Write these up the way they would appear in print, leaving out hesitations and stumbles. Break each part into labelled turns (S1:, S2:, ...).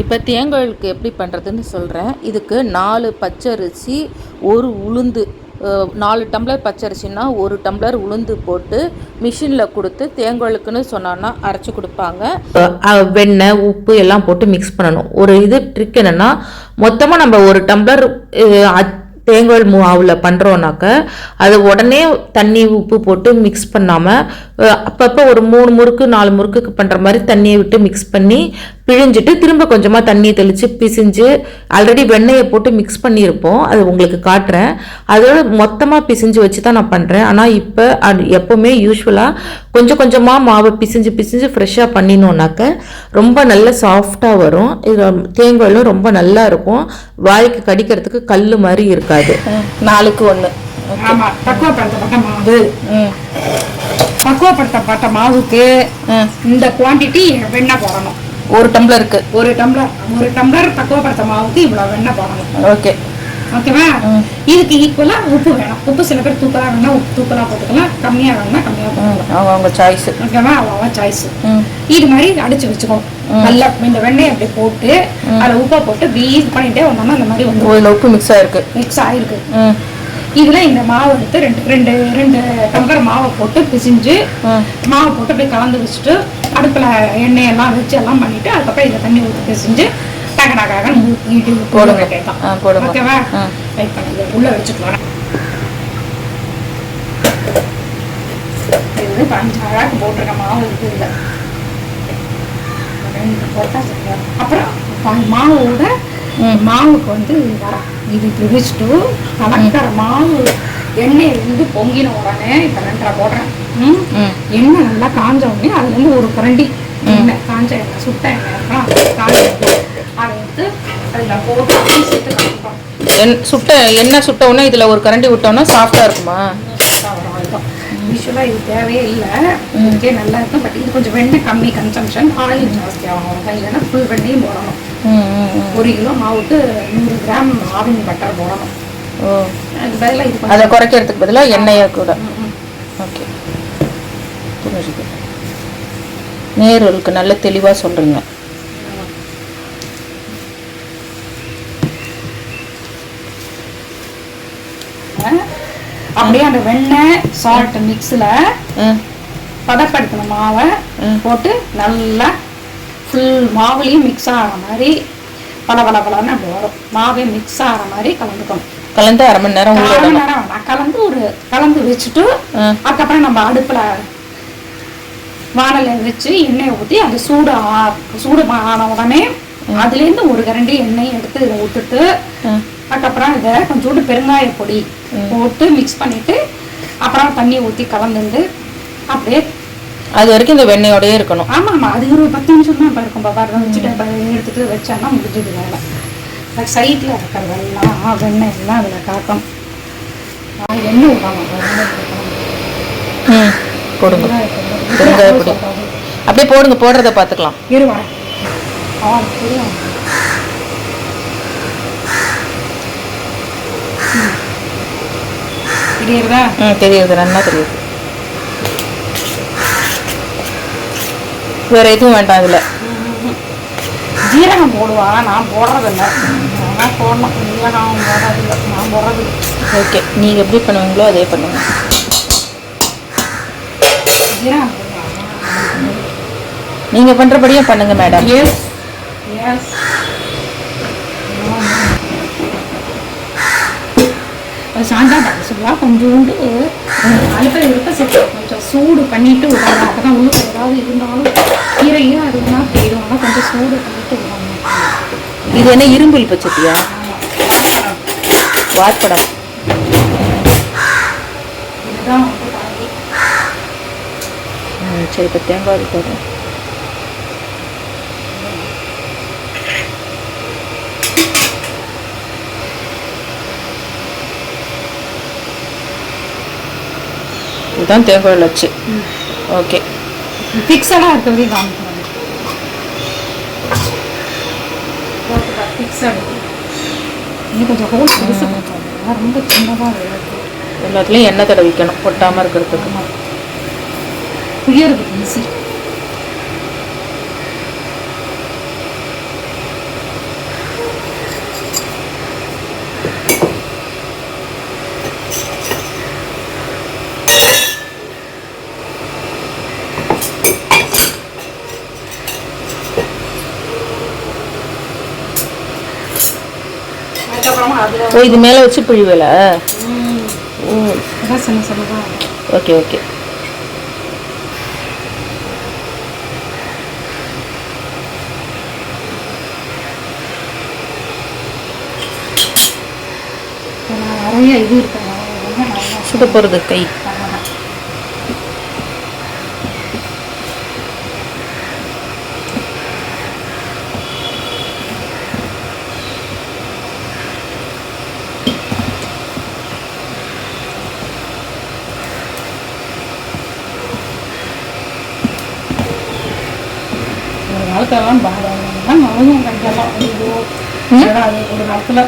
S1: இப்போ தேங்காய்க்கு எப்படி பண்ணுறதுன்னு சொல்கிறேன். இதுக்கு 4 பச்சரிசி, 1 உளுந்து, 4 டம்ளர் பச்சரிசின்னா 1 டம்ளர் உளுந்து போட்டு மிஷினில் கொடுத்து தேங்காய்க்குன்னு சொன்னான்னா அரைச்சி கொடுப்பாங்க. வெண்ணெய், உப்பு எல்லாம் போட்டு மிக்ஸ் பண்ணணும். ஒரு இது ட்ரிக் என்னென்னா, மொத்தமாக நம்ம 1 டம்ளர் தேங்காய் மாவில் பண்ணுறோன்னாக்க அது உடனே தண்ணி உப்பு போட்டு மிக்ஸ் பண்ணாமல் அப்பப்போ ஒரு 3 முறுக்கு 4 முறுக்குக்கு பண்ணுற மாதிரி தண்ணியை விட்டு மிக்ஸ் பண்ணி பிழிஞ்சிட்டு திரும்ப கொஞ்சமாக தண்ணியை தெளித்து பிசிஞ்சு ஆல்ரெடி வெண்ணெயை போட்டு மிக்ஸ் பண்ணியிருப்போம். அது உங்களுக்கு காட்டுறேன். அதோட மொத்தமாக பிசிஞ்சு வச்சு தான் நான் பண்ணுறேன். ஆனால் இப்போ எப்போவுமே யூஸ்வலாக கொஞ்சம் கொஞ்சமாக மாவை பிசிஞ்சு ஃப்ரெஷ்ஷாக பண்ணினோன்னாக்க ரொம்ப நல்ல சாஃப்டாக வரும். இது தேங்காயும் ரொம்ப நல்லா இருக்கும். வாய்க்கு கடிக்கிறதுக்கு கல் மாதிரி இருக்காது. 4க்கு 1.
S2: பக்குவப்படுத்தப்பட்ட மாவுக்கு இந்த குவான்டிட்டி வெண்ணெய் போடணும்.
S1: 1 டம்ளருக்கு
S2: 1 டம்ளர் பக்குவப்படுத்த மாவுக்கு இவ்வளவு வெண்ணெய் போடணும்.
S1: ஓகே,
S2: ஓகேவா? இதுக்கு ஈக்குவலா உப்பு வேணும். உப்பு சில பேர் தூக்கலா வேணா உப்பு தூக்கலா போட்டுக்கலாம், கம்மியா வேணா கம்மியா போட்டுக்கலாம்.
S1: அவங்க சாய்ஸ்.
S2: ஓகேவா? அவங்க சாய்ஸ். இது மாதிரி அடிச்சு வச்சுக்கணும். நல்லா இந்த வெண்ணெய் அப்படி போட்டு அதில் உப்பை போட்டு பீஸ் பண்ணிட்டே வந்தோம்னா இந்த மாதிரி வந்து
S1: உப்பு மிக்ஸ் ஆயிருக்கு.
S2: இதுல இந்த மாவு எடுத்து ரெண்டு டம்ளர் மாவை போட்டு பிசிஞ்சு மாவை போட்டு அப்படியே கலந்து வச்சுட்டு அடுப்புல எண்ணெய் எல்லாம் வச்சு எல்லாம் பண்ணிட்டு அதுக்கப்புறம் இதை தண்ணி ஊற்றி பிசிஞ்சு டகனாக
S1: போடுங்க.
S2: ஓகேவா? ரைட் பண்ணி உள்ள வச்சுட்டு வரேன். இது 5 அழகு போட்டிருக்க மாவு இருக்கு. இல்லை போட்டா சரியா. அப்புறம் மாவோட மாவுக்கு வந்து இது பிரிச்சுட்டு கலக்கிற மாவு எண்ணெய் இருந்து பொங்கின உடனே இப்ப 2 போடுறேன். எண்ணெய் நல்லா காஞ்ச உடனே அதுல இருந்து ஒரு கரண்டி எண்ணெய், காஞ்ச எண்ணெய், சுட்ட எண்ணெய் காஞ்ச அதை எடுத்து அதுல போட்டு
S1: சுட்ட எண்ணெய் சுட்ட உடனே இதுல ஒரு கரண்டி விட்டோம்னா சாஃப்டா இருக்குமா?
S2: யூஸ்வலா இது தேவையே இல்லை, இதுக்கே நல்லா இருக்கும். பட் இது கொஞ்சம் வெண்ணெய் கம்மி கன்சம்ஷன், ஆயில் ஜாஸ்தி ஆகும். இல்லைன்னா ஃபுல் வெண்ணையும் போடணும். 1 கிலோ மாவுக்கு 100 கிராம் ஆவின் பட்டர் போடணும். அதுக்கு பதிலாக இது
S1: அதை குறைக்கிறதுக்கு பதிலாக எண்ணெயை கூட. ஓகே, நேர்களுக்கு நல்ல தெளிவாக சொல்கிறீங்க.
S2: அப்படியே அந்த வெண்ணெய் சால்ட் மிக்ஸில் பதப்படுத்தின மாவை போட்டு நல்லா ஃபுல் மாவுலேயும் மிக்ஸ் ஆகிற மாதிரி பலன்னு அப்படி வரும். மாவே மிக்ஸ் ஆகிற மாதிரி கலந்துக்கணும்.
S1: கலந்து 1/2 மணி நேரம்
S2: கலந்து வச்சுட்டு அதுக்கப்புறம் நம்ம அடுப்பில் வானலை வச்சு எண்ணெயை ஊற்றி அது சூடு ஆன உடனே அதுலேருந்து 1 கரண்டி எண்ணெய் எடுத்து இதை விட்டுட்டு அதுக்கப்புறம் இதை கொஞ்சோண்டு பெருங்காய பொடி போட்டு மிக்ஸ் பண்ணிட்டு அப்புறம் தண்ணி ஊற்றி கலந்துட்டு அப்படியே
S1: அது வரைக்கும் இந்த வெண்ணெயோடய இருக்கணும்.
S2: ஆமாம், அது ஒரு 10 நிமிஷம் தான் இருக்கும். பாருங்க வச்சுட்டு எடுத்துட்டு வச்சோன்னா முடிஞ்சது வேலை. சைட்டில் இருக்கிறதெல்லாம் வெண்ணெய் எல்லாம் அதில் காட்டும். எண்ணெய் விடாமல்
S1: போடுங்க, பெருங்காய பொடி அப்படியே போடுங்க. போடுறத பார்த்துக்கலாம்.
S2: இருவாங்க தெரியுதா?
S1: தெரியுது, நல்லா தெரியுது. வேற எதுவும் வேண்டாம். இதுல
S2: ஜீரகம் போடுவா, நான் போடுறதில்லை. நான் போடணும். ஜீரகம் போடுறதில்லை, நான் போடுறது.
S1: ஓகே, நீங்க எப்படி பண்ணுவீங்களோ அதே பண்ணுங்க.
S2: ஜீரகம்
S1: நீங்க பண்றபடியே பண்ணுங்க மேடம்.
S2: S S. சாந்தா சொல்லுவா கொஞ்சோண்டு அடுப்பில் இருக்க சேர்த்து கொஞ்சம் சூடு பண்ணிட்டு விடுவாங்க. அப்பதான் உள்ளுக்கு ஏதாவது இருந்தாலும் கீரையும் அதுனா போயிடும். கொஞ்சம் சூடு பண்ணிட்டு விடுவாங்க.
S1: இது என்ன இரும்புல் பச்சத்தியா? வாட்படம்.
S2: இதுதான்
S1: சரி, இப்போ தேங்காய் போடுறேன். இதுதான் தேங்காய் லட்சு. ஓகே,
S2: ஃபிக்ஸடாக இருக்கிறதே காமிக்கிறாங்க. ஃபிக்ஸடு இன்னும் கொஞ்சம் ஹோல் பெருசாக ரொம்ப சின்னதாக இருக்குது.
S1: எல்லாத்துலேயும் எண்ணெய் தடவிக்கணும் ஒட்டாமல் இருக்கிறதுக்கு.
S2: புளியறது ஈஸி. அதுக்கப்புறமா அதில்
S1: ஓ இது மேலே வச்சு பிழிவல. ஓ
S2: அதான் சின்ன சின்னதாக.
S1: Okay okay.
S2: நிறைய இது இருக்கு,
S1: சுட போகிறது கை.
S2: ஒரு காலத்தெல்லாம் நலவும் கையெல்லாம் அது ஒரு காலத்தில்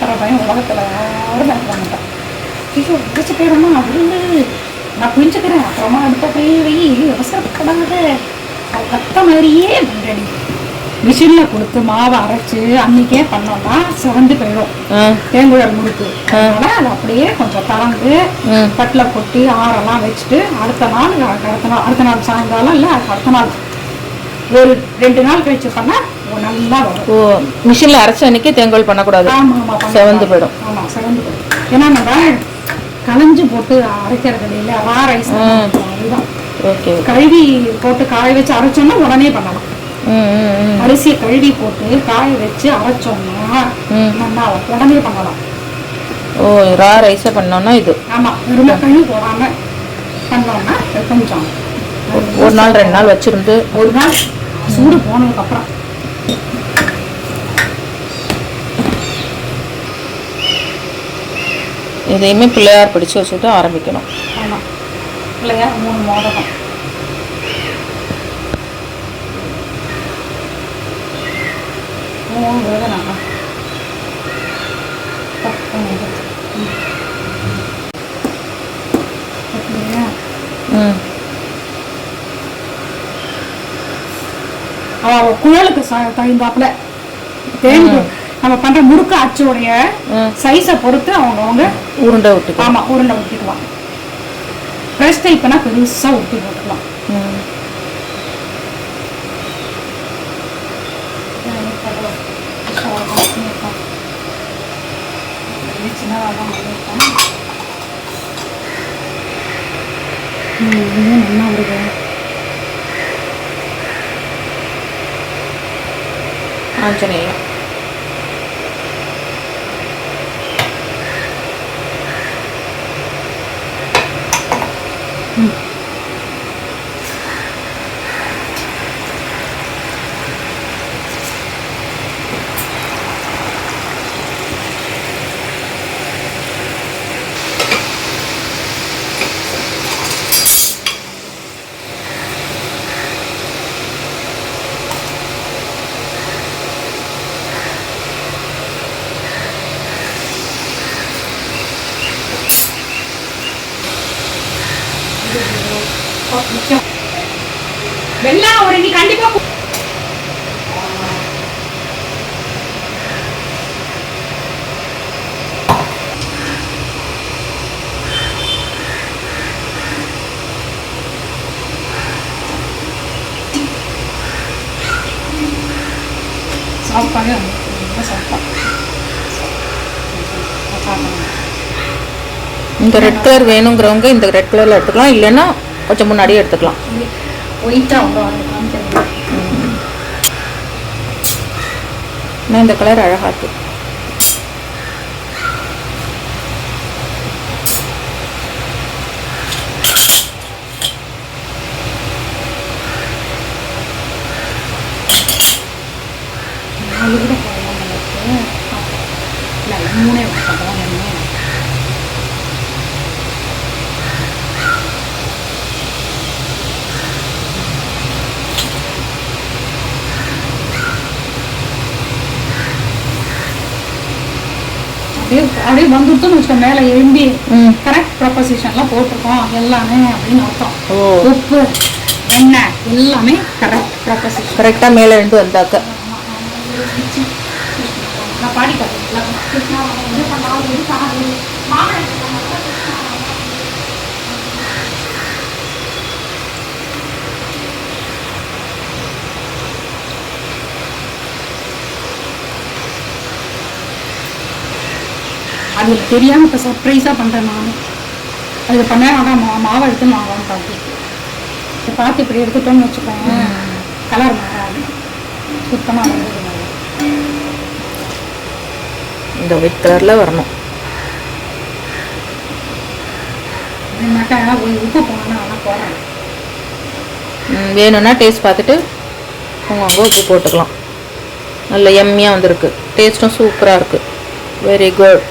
S2: தர பையன் உலகத்தில் யாரும் பயப்பட மாட்டேன். ஐயோ பிடிச்சி போயிடமா அப்படின்னு நான் புரிஞ்சுக்கிறேன். அப்புறமா அடுத்த போய் அவசரப்படாத கத்த மாதிரியே பண்ணுறேன். மிஷினில் கொடுத்து மாவை அரைச்சி அன்றைக்கே பண்ணோம்னா சிவந்து போயிடும் தேங்குழல் முறுக்கு. அதனால் அது அப்படியே கொஞ்சம் கலந்து தட்டில் கொட்டி ஆறெல்லாம் வச்சுட்டு அடுத்த நாள் சாயங்காலம் இல்லை அடுத்த நாள் ஒரு 2 நாள் கழிச்சு பண்ணால் நல்லா வரும்.
S1: ஓ மிஷினில் அரைச்ச அன்றைக்கே தேங்குழல் பண்ணக்கூடாது.
S2: ஆமாம் ஆமாம்
S1: செவந்து போயிடும்.
S2: ஆமாம் செவந்து போயிடும். ஏன்னா நம்ம களைஞ்சு போட்டு அரைக்கிறது இல்லை, ரா ரைஸ் அதுதான்.
S1: ஓகே.
S2: கழுவி போட்டு காய வச்சு அரைச்சோம்னா உடனே பண்ணலாம். அரிசியை கழுவி போட்டு காய வச்சு அரைச்சோம்னா நல்லா உடனே பண்ணலாம்.
S1: ஓ ரா ரைஸை பண்ணோம்னா இது.
S2: ஆமாம் ரொம்ப கழுவி போடாமல் பண்ணோம்னா கொஞ்சம்
S1: ஒரு நாள் 2 நாள் வச்சிருந்து
S2: ஒரு நாள் சூடு போனதுக்கப்புறம்
S1: இதையுமே பிள்ளையார் பிடிச்சி வச்சுட்டு ஆரம்பிக்கணும்.
S2: ஆமாம் பிள்ளையார் 3 மோதகம். குழலுக்கு தகுந்தாப்புல தேங்கு நம்ம பண்ற முறுக்கு அச்சுடைய சைஸை பொறுத்து அவங்க
S1: உருண்டை விட்டு.
S2: ஆமா உருண்டை ஊற்றிக்கலாம். ஃப்ரெஷ் டைப்னா பெருசா ஊற்றி போட்டுக்கலாம். நல்லா இருக்கு.
S1: ஆஞ்சநேயம்.
S2: வெள்ளம் ஒரு நீ கண்டிப்பா சாப்பாடு
S1: இந்த ரெட் கலர் வேணுங்கிறவங்க இந்த ரெட் கலரில் எடுத்துக்கலாம், இல்லைன்னா கொஞ்சம் முன்னாடியே எடுத்துக்கலாம். ஆனால் இந்த கலர் அழகாக இருக்குது.
S2: அப்படியே வந்துருத்தோம்னு வச்சுக்கோ, மேலே எழும்பி கரெக்ட் ப்ரொபோசிஷன்லாம் போட்டிருக்கோம் எல்லாமே அப்படின்னு அர்த்தம். உப்பு எண்ணெய் எல்லாமே கரெக்ட் ப்ரொபோசிஷன்
S1: கரெக்டாக மேலே எழுந்து வந்தாக்க.
S2: நான் பாடி பார்த்தேன். அது தெரியாமல் இப்போ சர்ப்ரைஸாக பண்ணுறேன் நான். அது பண்ண ஆனால் மாவை எடுத்துன்னு வாங்கலான்னு பார்த்து இதை பார்த்து இப்படி எடுத்துட்டோம்னு வச்சுக்கோங்க, கலர் மாறாது, சுத்தமாக வந்து
S1: இந்த ஒயிட் கலரில் வரணும்.
S2: என்னக்கா உப்பு போனா அதெல்லாம் போடுறேன்.
S1: வேணும்னா டேஸ்ட் பார்த்துட்டு அவங்க உப்பு போட்டுக்கலாம். நல்ல எம்மியாக வந்திருக்கு, டேஸ்ட்டும் சூப்பராக இருக்குது. Very good.